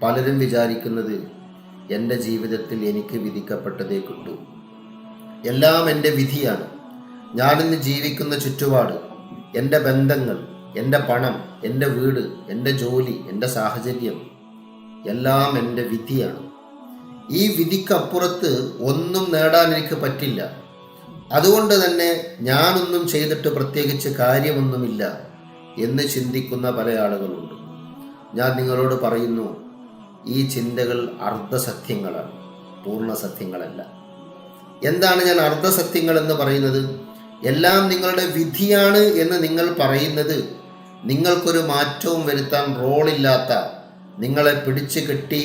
പലരും വിചാരിക്കുന്നത് എൻ്റെ ജീവിതത്തിൽ എനിക്ക് വിധിക്കപ്പെട്ടതേ കിട്ടൂ, എല്ലാം എൻ്റെ വിധിയാണ്, ഞാനിന്ന് ജീവിക്കുന്ന ചുറ്റുപാട്, എൻ്റെ ബന്ധങ്ങൾ, എൻ്റെ പണം, എൻ്റെ വീട്, എൻ്റെ ജോലി, എൻ്റെ സാഹചര്യം എല്ലാം എൻ്റെ വിധിയാണ്. ഈ വിധിക്കപ്പുറത്ത് ഒന്നും നേടാൻ എനിക്ക് പറ്റില്ല. അതുകൊണ്ട് തന്നെ ഞാനൊന്നും ചെയ്തിട്ട് പ്രത്യേകിച്ച് കാര്യമൊന്നുമില്ല എന്ന് ചിന്തിക്കുന്ന പല ആളുകളുണ്ട്. ഞാൻ നിങ്ങളോട് പറയുന്നു, ഈ ചിന്തകൾ അർദ്ധസത്യങ്ങളാണ്, പൂർണ്ണ സത്യങ്ങളല്ല. എന്താണ് ഞാൻ അർദ്ധസത്യങ്ങൾ എന്ന് പറയുന്നത്? എല്ലാം നിങ്ങളുടെ വിധിയാണ് എന്ന് നിങ്ങൾ പറയുന്നത് നിങ്ങൾക്കൊരു മാറ്റവും വരുത്താൻ റോളില്ലാത്ത, നിങ്ങളെ പിടിച്ചു കെട്ടി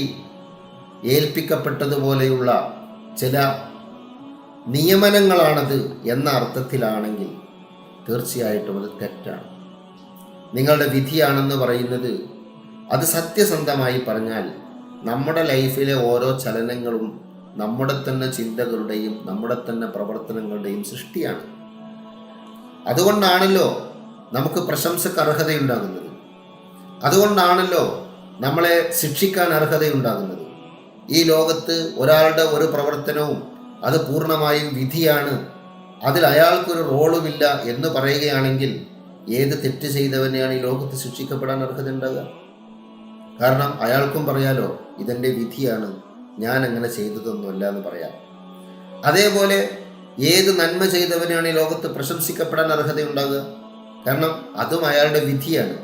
ഏൽപ്പിക്കപ്പെട്ടതുപോലെയുള്ള ചില നിയമനങ്ങളാണത് എന്ന അർത്ഥത്തിലാണെങ്കിൽ തീർച്ചയായിട്ടും അത് തെറ്റാണ്. നിങ്ങളുടെ വിധിയാണെന്ന് പറയുന്നത് അത് സത്യസന്ധമായി പറഞ്ഞാൽ നമ്മുടെ ലൈഫിലെ ഓരോ ചലനങ്ങളും നമ്മുടെ തന്നെ ചിന്തകളുടെയും നമ്മുടെ തന്നെ പ്രവർത്തനങ്ങളുടെയും സൃഷ്ടിയാണ്. അതുകൊണ്ടാണല്ലോ നമുക്ക് പ്രശംസക്ക് അർഹതയുണ്ടാകുന്നത്. അതുകൊണ്ടാണല്ലോ നമ്മളെ ശിക്ഷിക്കാൻ അർഹതയുണ്ടാകുന്നത്. ഈ ലോകത്ത് ഒരാളുടെ ഒരു പ്രവർത്തനവും അത് പൂർണ്ണമായും വിധിയാണ്, അതിൽ അയാൾക്കൊരു റോളുമില്ല എന്ന് പറയുകയാണെങ്കിൽ ഏത് തെറ്റ് ചെയ്തവനെയാണ് ഈ ലോകത്ത് ശിക്ഷിക്കപ്പെടാൻ അർഹത ഉണ്ടാകുക? കാരണം അയാൾക്കും പറയാലോ, ഇതെൻ്റെ വിധിയാണ്, ഞാൻ അങ്ങനെ ചെയ്തതൊന്നുമല്ല എന്ന് പറയാം. അതേപോലെ ഏത് നന്മ ചെയ്തവനെയാണ് ഈ ലോകത്ത് പ്രശംസിക്കപ്പെടാൻ അർഹതയുണ്ടാകുക? കാരണം അതും അയാളുടെ വിധിയാണ്.